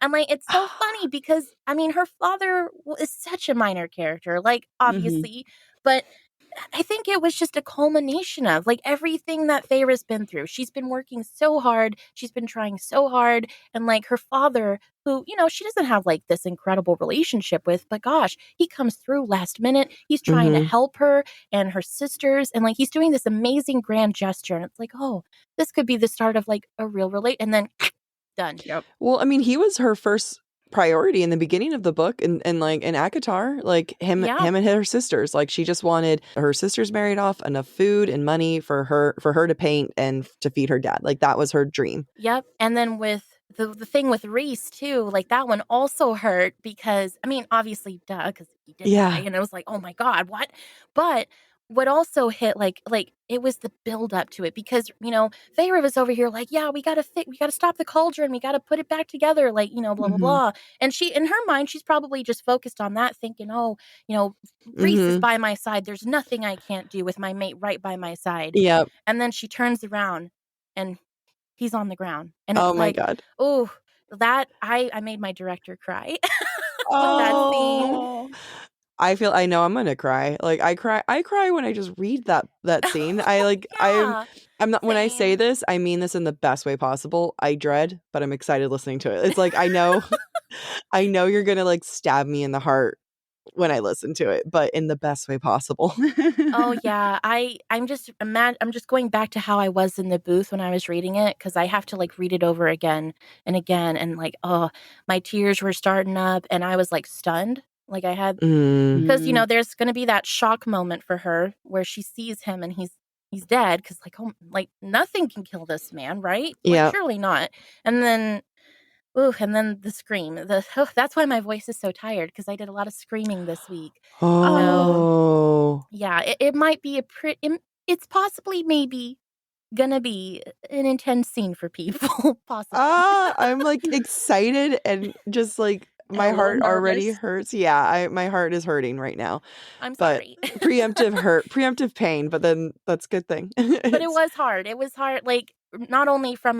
And like it's so funny because I mean her father is such a minor character, like obviously, but I think it was just a culmination of like everything that Feyre's been through. She's been working so hard. She's been trying so hard. And like her father, who, she doesn't have like this incredible relationship with, but gosh, he comes through last minute. He's trying to Mhm. help her and her sisters. And like he's doing this amazing grand gesture. And it's like, oh, this could be the start of like a real and then done. Yep. Well, I mean, he was her first priority in the beginning of the book and like in ACOTAR, like him Yeah. and her sisters. Like she just wanted her sisters married off, enough food and money for her to paint and to feed her dad. Like that was her dream. Yep. And then with the thing with Rhys too, like that one also hurt because I mean, obviously, duh, because he did Yeah. die, and it was like, oh my god, what? But what also hit like it was the build up to it because Feyre was over here like, yeah, we gotta stop the cauldron, we gotta put it back together, like blah blah blah. And she in her mind, she's probably just focused on that, thinking, oh, Rhys is by my side. There's nothing I can't do with my mate right by my side. Yep. And then she turns around and he's on the ground. And Oh it's my like, God. oh, that I made my director cry with that scene. I know I'm gonna cry. Like I cry when I just read that scene. I like Yeah, I'm not when I say same. this, I mean this in the best way possible. I dread, but I'm excited listening to it. It's like I know I know you're gonna like stab me in the heart when I listen to it, but in the best way possible. Oh yeah, I'm just I'm just going back to how I was in the booth when I was reading it because I have to like read it over again and again and like my tears were starting up and I was like stunned. Like I had because there's going to be that shock moment for her where she sees him and he's dead because like like nothing can kill this man, right? Like Yeah. surely not. And then the scream. That's why my voice is so tired because I did a lot of screaming this week. Oh. Yeah, it might be it's possibly maybe gonna be an intense scene for people, possibly. I'm like excited and just like my a little heart already nervous. hurts. Yeah, my heart is hurting right now. I'm But sorry. preemptive pain, but then that's a good thing. But it was hard. It was hard, like, not only from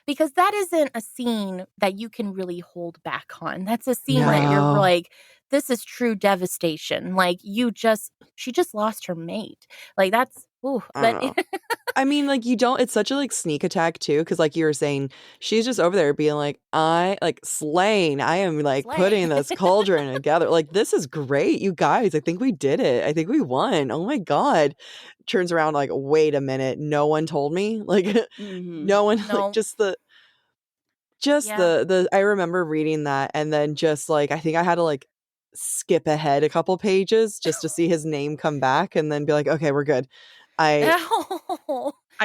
because that isn't a scene that you can really hold back on. That's a scene that you're No. like, this is true devastation. Like, she just lost her mate. Like, that's, Ooh, I but don't know. I mean, like, you don't, it's such a like sneak attack too, because like you were saying, she's just over there being like, I like slaying. I am like putting this cauldron together. Like, this is great, you guys. I think we did it. I think we won. Oh my God. Turns around like, wait a minute. No one told me. Like, no one, like, I remember reading that and then just like, I think I had to like skip ahead a couple pages just to see his name come back and then be like, okay, we're good. I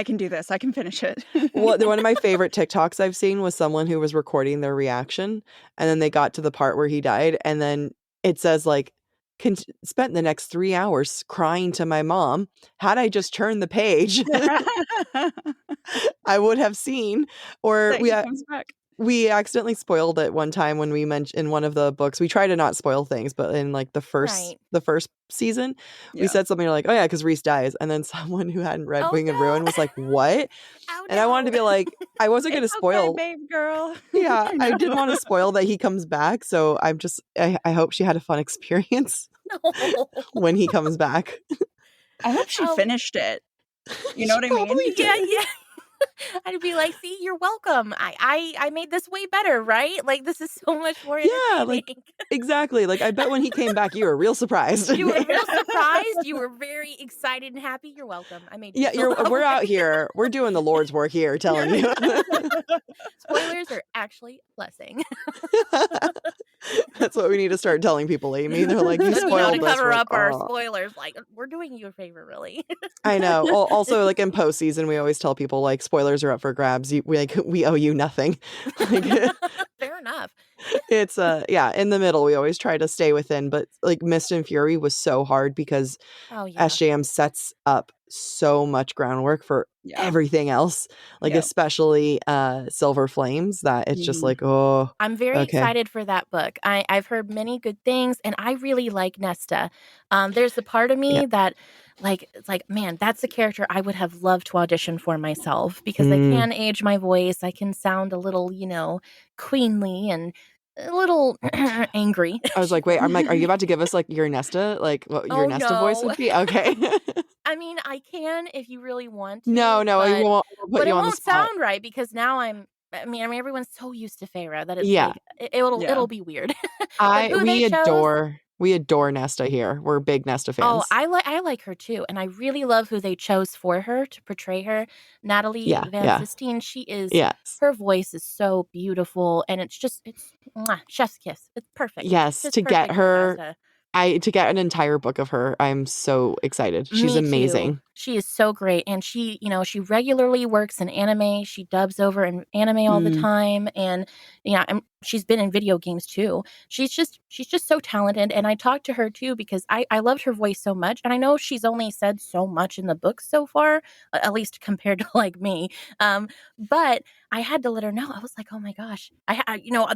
can do this. I can finish it. One of my favorite TikToks I've seen was someone who was recording their reaction and then they got to the part where he died and then it says like, spent the next 3 hours crying to my mom. Had I just turned the page, I would have seen. Or That he comes back. we accidentally spoiled it one time when we mentioned in one of the books. We try to not spoil things, but in like the first season, we said something like, "Oh yeah, because Reese dies," and then someone who hadn't read Wing and Ruin was like, "What?" And I wanted to be like, I wasn't going to spoil, okay, babe girl. Yeah, I didn't want to spoil that he comes back, so I'm just, I hope she had a fun experience when he comes back. I hope she finished it. You know what I mean? Yeah. I'd be like, see, you're welcome. I made this way better, right? Like, this is so much more entertaining. Yeah, like, exactly. Like, I bet when he came back, you were real surprised. You were real surprised. You were very excited and happy. You're welcome. I made you we're out here. We're doing the Lord's work here, telling you. Spoilers are actually a blessing. That's what we need to start telling people, Amy. They're like, you spoiled to this. cover up our spoilers. Like, we're doing you a favor, really. I know. Also, like in postseason, we always tell people like spoilers are up for grabs. We owe you nothing. Like, fair enough. It's in the middle. We always try to stay within, but like Mist and Fury was so hard because SJM sets up so much groundwork for everything else, like especially Silver Flames, that it's just like, oh, I'm very excited for that book. I've heard many good things and I really like Nesta. There's a part of me that it's like, man, that's a character I would have loved to audition for myself because I can age my voice. I can sound a little, queenly and a little angry. I was like, wait, I'm like, are you about to give us like your Nesta, like what your Nesta voice would be? Okay. I mean, I can if you really want to. No, but, we won't put but you it on the won't spot. sound right because now I mean, everyone's so used to Feyre that it's like, it'll be weird. We adore Nesta here. We're big Nesta fans. Oh, I like her too, and I really love who they chose for her to portray her. Natalie Van Sistine. She is. Her voice is so beautiful, and it's chef's kiss. It's perfect. Yes, to get her. To get an entire book of her, I'm so excited. She's amazing. Too. She is so great. And she regularly works in anime. She dubs over in anime all the time. And she's been in video games too. She's just so talented. And I talked to her too because I loved her voice so much. And I know she's only said so much in the book so far, at least compared to like me. But I had to let her know. I was like, oh my gosh,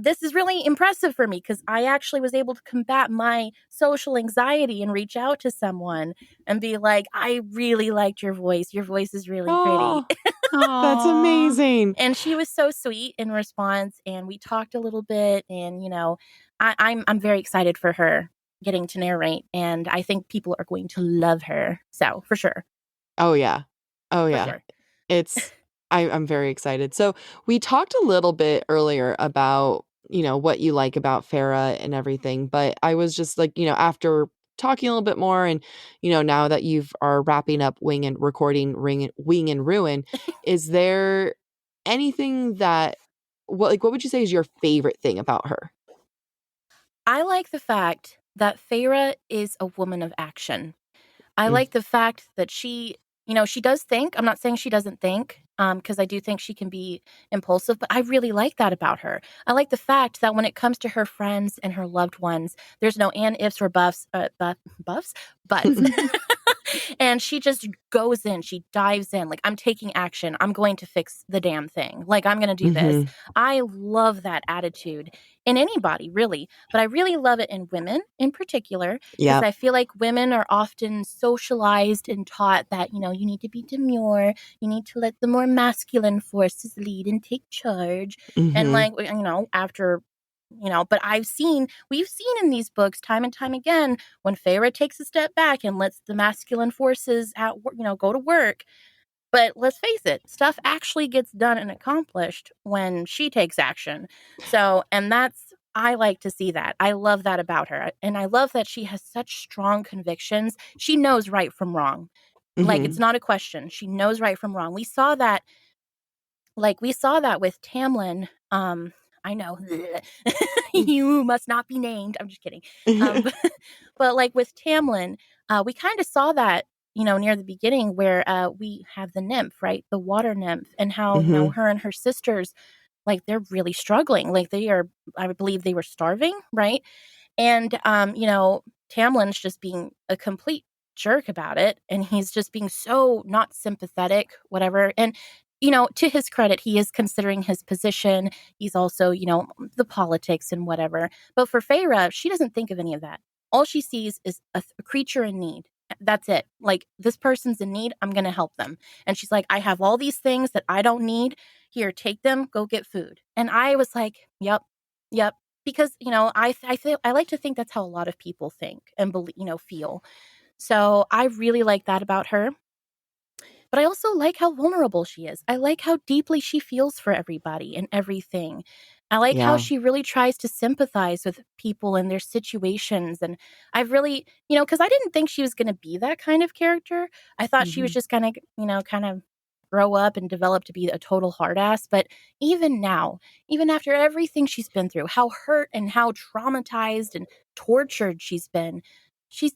this is really impressive for me because I actually was able to combat my social anxiety and reach out to someone and be like, I really liked your voice. Your voice is really pretty. That's amazing. And she was so sweet in response. And we talked a little bit. And, I'm very excited for her getting to narrate. And I think people are going to love her. So for sure. Oh, yeah. Sure. I'm very excited. So we talked a little bit earlier about, what you like about Feyre and everything. But I was just like, after talking a little bit more and, now that you are wrapping up Wing and Ruin, is there anything that, what would you say is your favorite thing about her? I like the fact that Feyre is a woman of action. I like the fact that she does think. I'm not saying she doesn't think, because I do think she can be impulsive, but I really like that about her. I like the fact that when it comes to her friends and her loved ones, there's no and, ifs, or buts. And she just goes in, she dives in, like, I'm taking action. I'm going to fix the damn thing. Like, I'm going to do this. I love that attitude in anybody, really. But I really love it in women in particular. Because I feel like women are often socialized and taught that, you need to be demure. You need to let the more masculine forces lead and take charge. And after but we've seen in these books time and time again when Feyre takes a step back and lets the masculine forces go to work. But let's face it, stuff actually gets done and accomplished when she takes action. So, and I like to see that. I love that about her. And I love that she has such strong convictions. She knows right from wrong. Like, it's not a question. She knows right from wrong. We saw that with Tamlin. I know. You must not be named. I'm just kidding. But like with Tamlin, we kind of saw that, near the beginning where we have the nymph, right? The water nymph, and how, her and her sisters, like, they're really struggling. Like, I believe they were starving, right? And, Tamlin's just being a complete jerk about it. And he's just being so not sympathetic, whatever. And, to his credit, he is considering his position. He's also, the politics and whatever. But for Feyre, she doesn't think of any of that. All she sees is a creature in need. That's it. Like, this person's in need. I'm going to help them. And she's like, I have all these things that I don't need. Here, take them. Go get food. And I was like, yep. Because, I like to think that's how a lot of people think and feel. So I really like that about her. But I also like how vulnerable she is. I like how deeply she feels for everybody and everything. I like how she really tries to sympathize with people and their situations. And I've really, because I didn't think she was going to be that kind of character. I thought she was just going to, kind of grow up and develop to be a total hard ass. But even now, even after everything she's been through, how hurt and how traumatized and tortured she's been,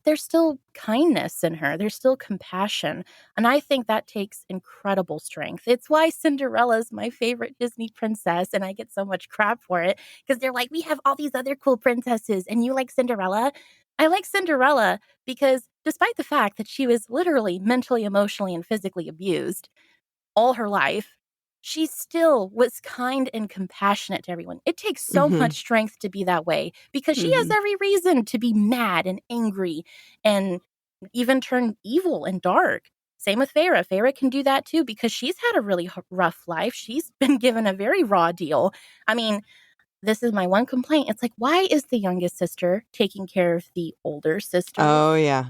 there's still kindness in her. There's still compassion. And I think that takes incredible strength. It's why Cinderella's my favorite Disney princess. And I get so much crap for it because they're like, we have all these other cool princesses and you like Cinderella. I like Cinderella because despite the fact that she was literally mentally, emotionally, and physically abused all her life, she still was kind and compassionate to everyone. It takes so much strength to be that way because she has every reason to be mad and angry and even turn evil and dark. Same with Feyre. Feyre can do that too because she's had a really rough life. She's been given a very raw deal. I mean, this is my one complaint. It's like, why is the youngest sister taking care of the older sister? Oh yeah.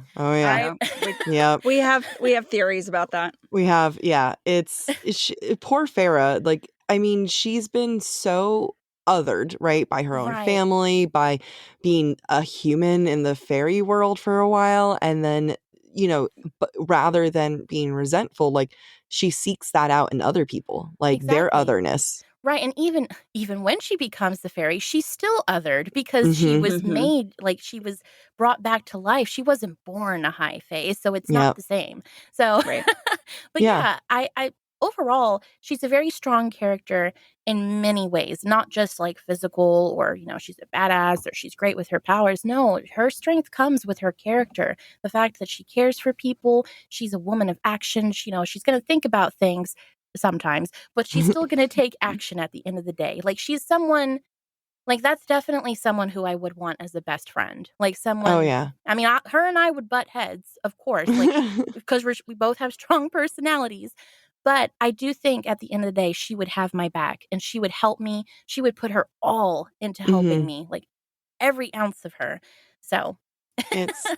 Yeah. We have theories about that. We have, yeah. It's poor Feyre. Like, I mean, she's been so othered, right, by her own family, by being a human in the fairy world for a while, and then but rather than being resentful, like she seeks that out in other people, like their otherness. Right. And even when she becomes the fairy, she's still othered because she was made, like she was brought back to life. She wasn't born a high fae, so it's not the same. So, but I overall, she's a very strong character in many ways, not just like physical or, she's a badass or she's great with her powers. No, her strength comes with her character. The fact that she cares for people, she's a woman of action. She's going to think about things sometimes, but she's still going to take action at the end of the day. Like she's someone, like that's definitely someone who I would want as a best friend. Like someone. Oh yeah. I mean, her and I would butt heads, of course, like because we both have strong personalities. But I do think at the end of the day, she would have my back and she would help me. She would put her all into helping me, like every ounce of her. So.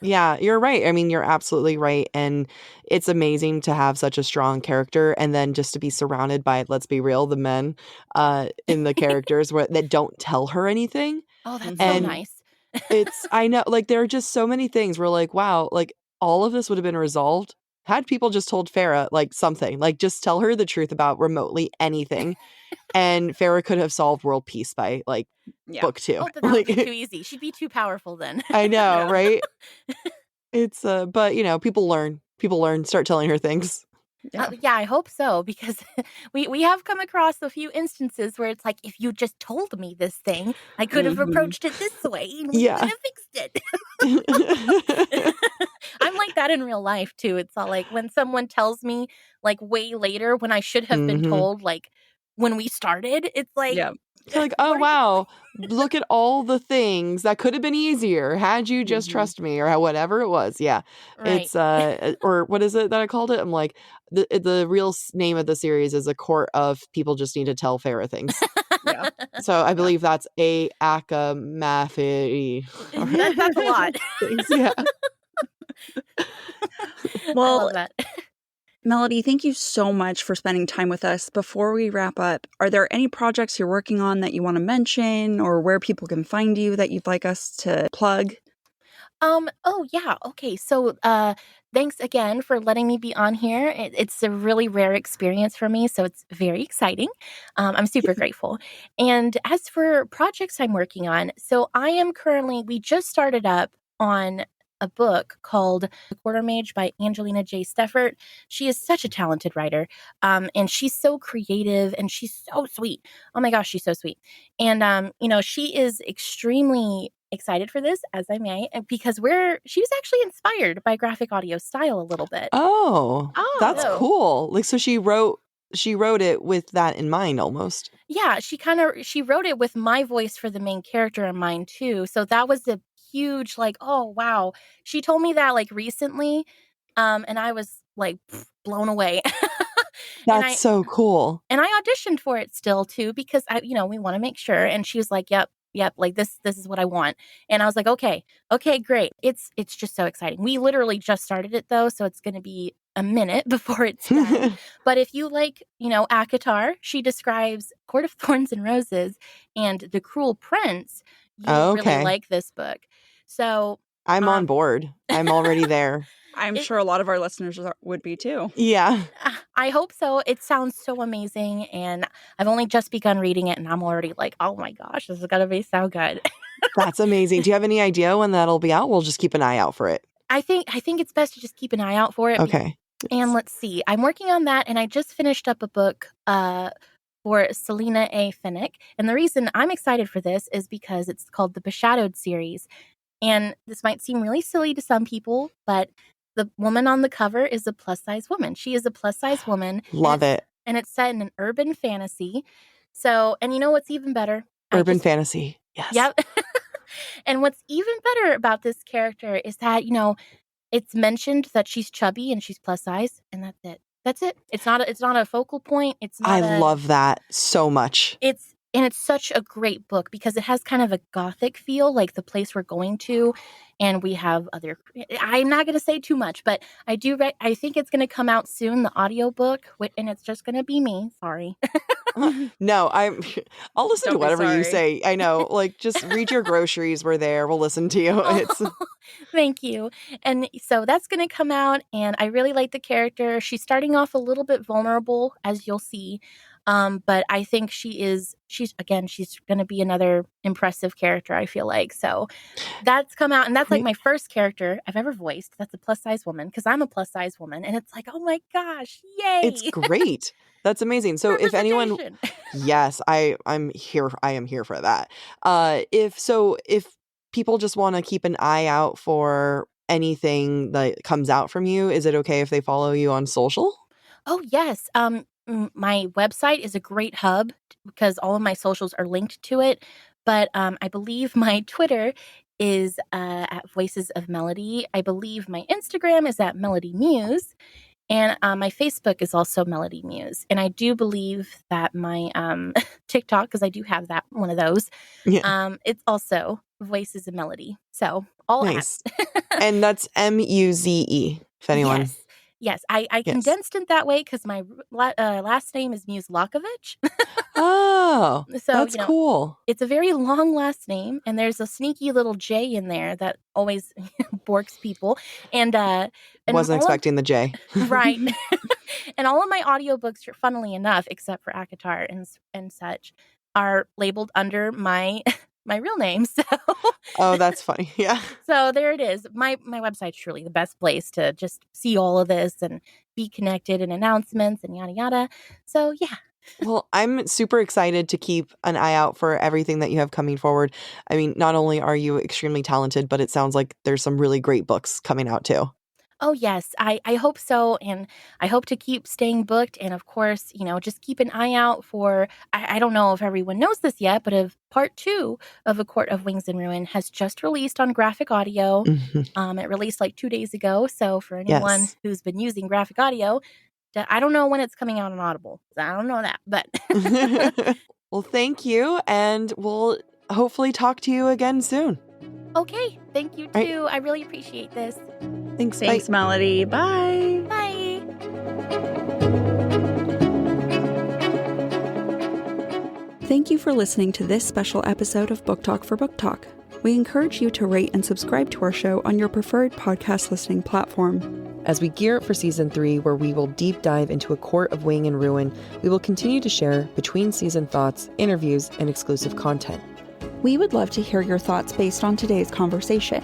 You're right. I mean, you're absolutely right. And it's amazing to have such a strong character and then just to be surrounded by, let's be real, the men in the characters that don't tell her anything. Oh, that's so nice. I know, like there are just so many things where like, wow, like all of this would have been resolved had people just told Feyre like something, like just tell her the truth about remotely anything. And Feyre could have solved world peace by like book 2. Oh, that would be too easy. She'd be too powerful then. I know, right? It's but people learn, start telling her things. Yeah, I hope so because we have come across a few instances where it's like, if you just told me this thing, I could have approached it this way and we could have fixed it. I'm like that in real life too. It's all like when someone tells me like way later when I should have been told like when we started, it's like it's like, oh wow, look at all the things that could have been easier had you just trust me or whatever it was. Yeah. Right. It's or what is it that I called it? I'm like the real name of the series is A Court of People Just Need to Tell Feyre Things. Yeah. So I believe that's a acamaphy. That's a lot. Yeah. I Well, love that. Melody, thank you so much for spending time with us. Before we wrap up, are there any projects you're working on that you want to mention or where people can find you that you'd like us to plug? Oh yeah, okay. So thanks again for letting me be on here. It's a really rare experience for me, so it's very exciting. I'm super grateful. And as for projects I'm working on, so we just started up on a book called The Quarter Mage by Angelina J. Steffert. She is such a talented writer. And she's so creative and she's so sweet. Oh my gosh, she's so sweet. And she is extremely excited for this, as I may, because she was actually inspired by graphic audio style a little bit. Oh, that's So- cool. Like, so she wrote it with that in mind almost. Yeah, she wrote it with my voice for the main character in mind too. So that was a huge oh wow. She told me that recently, and I was blown away. That's so cool. And I auditioned for it still too because we want to make sure. And she was like, "Yep, this is what I want." And I was like, "Okay, great." It's just so exciting. We literally just started it though, so it's going to be a minute before it's done. But if you like, ACOTAR, she describes Court of Thorns and Roses and The Cruel Prince. You really like this book. So I'm on board. I'm already there. I'm sure a lot of our listeners would be too. Yeah. I hope so. It sounds so amazing. And I've only just begun reading it and I'm already like, oh my gosh, this is going to be so good. That's amazing. Do you have any idea when that'll be out? We'll just keep an eye out for it. I think it's best to just keep an eye out for it. Okay. And let's see. I'm working on that and I just finished up a book for Selena A. Finnick. And the reason I'm excited for this is because it's called the Beshadowed series. And this might seem really silly to some people, but the woman on the cover is a plus-size woman. She is a plus-size woman. Love it. And it's set in an urban fantasy. So, and you know what's even better? Urban fantasy. Yes. Yep. And what's even better about this character is that, it's mentioned that she's chubby and she's plus size, and that's it. That's it. It's not a focal point. It's not I love that so much. It's such a great book because it has kind of a gothic feel, like the place we're going to, and we have other. I'm not going to say too much, but I do. I think it's going to come out soon, the audiobook, and it's just going to be me. Sorry. No, I'll listen to whatever you say. I know, just read your groceries. We're there. We'll listen to you. Thank you. And so that's going to come out, and I really like the character. She's starting off a little bit vulnerable, as you'll see. But I think she's going to be another impressive character, I feel like. So that's come out, and that's my first character I've ever voiced. That's a plus size woman because I'm a plus size woman. And it's oh my gosh, yay. It's great. That's amazing. So if anyone, yes, I'm here. I am here for that. If people just want to keep an eye out for anything that comes out from you, is it okay if they follow you on social? Oh, yes. My website is a great hub because all of my socials are linked to it. But I believe my Twitter is at Voices of Melody. I believe my Instagram is at Melody Muze. And my Facebook is also Melody Muze. And I do believe that my TikTok, because I do have that one of those, it's also Voices of Melody. So all nice. And that's Muze, if anyone. Yes, I condensed it that way because my last name is Muzljakovich. Oh, so that's cool. It's a very long last name, and there's a sneaky little J in there that always borks people. And wasn't expecting the J, right? And all of my audiobooks, funnily enough, except for ACOTAR and such, are labeled under my real name. So oh, that's funny. Yeah. So there it is. My website's truly the best place to just see all of this and be connected and announcements and yada yada. So yeah. Well, I'm super excited to keep an eye out for everything that you have coming forward. I mean, not only are you extremely talented, but it sounds like there's some really great books coming out too. Oh, yes, I hope so. And I hope to keep staying booked. And of course, just keep an eye out for, I don't know if everyone knows this yet, but part 2 of A Court of Wings and Ruin has just released on graphic audio. Mm-hmm. It released 2 days ago. So for anyone who's been using graphic audio, I don't know when it's coming out on Audible. I don't know that, but Well, thank you, and we'll hopefully talk to you again soon. Okay, thank you too. I really appreciate this. Thanks, Thanks, bye. Melody. Bye. Bye. Thank you for listening to this special episode of Book Talk for Book Talk. We encourage you to rate and subscribe to our show on your preferred podcast listening platform. As we gear up for Season 3, where we will deep dive into A Court of Wing and Ruin, we will continue to share between-season thoughts, interviews, and exclusive content. We would love to hear your thoughts based on today's conversation.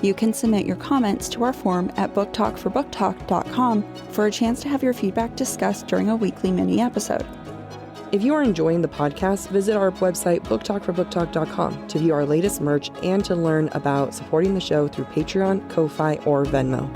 You can submit your comments to our form at booktalkforbooktalk.com for a chance to have your feedback discussed during a weekly mini-episode. If you are enjoying the podcast, visit our website, booktalkforbooktalk.com, to view our latest merch and to learn about supporting the show through Patreon, Ko-Fi, or Venmo.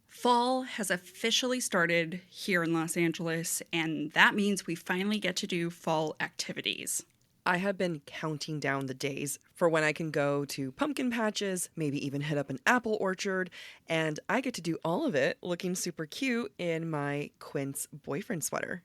Fall has officially started here in Los Angeles, and that means we finally get to do fall activities. I have been counting down the days for when I can go to pumpkin patches, maybe even hit up an apple orchard, and I get to do all of it looking super cute in my Quince boyfriend sweater.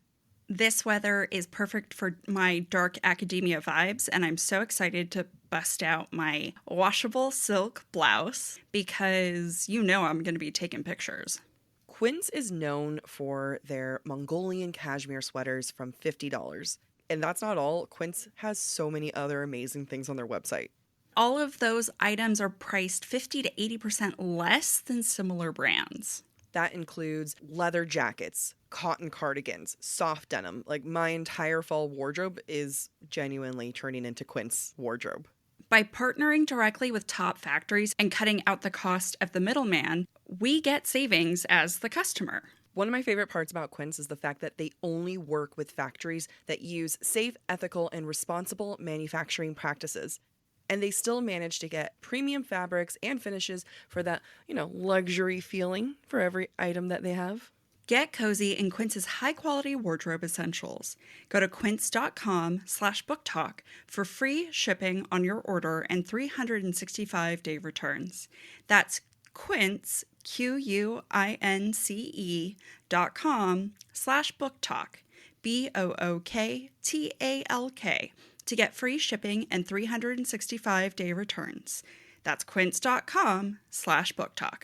This weather is perfect for my dark academia vibes, and I'm so excited to bust out my washable silk blouse because you know I'm going to be taking pictures. Quince is known for their Mongolian cashmere sweaters from $50. And that's not all. Quince has so many other amazing things on their website. All of those items are priced 50 to 80% less than similar brands. That includes leather jackets, cotton cardigans, soft denim. Like, my entire fall wardrobe is genuinely turning into Quince wardrobe. By partnering directly with top factories and cutting out the cost of the middleman, we get savings as the customer. One of my favorite parts about Quince is the fact that they only work with factories that use safe, ethical, and responsible manufacturing practices. And they still manage to get premium fabrics and finishes for that, luxury feeling for every item that they have. Get cozy in Quince's high-quality wardrobe essentials. Go to quince.com/booktalk for free shipping on your order and 365-day returns. That's Quince, QUINCE.com/booktalk, BOOKTALK, to get free shipping and 365-day returns. That's quince.com/booktalk.